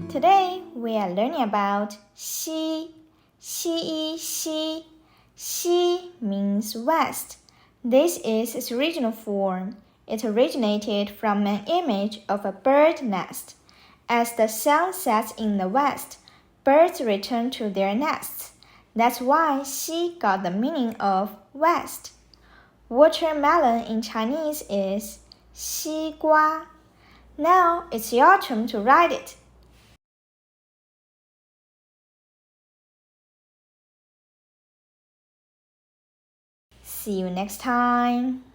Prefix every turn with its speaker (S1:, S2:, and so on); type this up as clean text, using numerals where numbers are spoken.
S1: Today we are learning about 西 西 西 means west. This is its original form. It originated from an image of a bird nest. As the sun sets in the west, birds return to their nests. That's why 西 got the meaning of west. Watermelon in Chinese is 西瓜. Now it's your turn to write it. See you next time.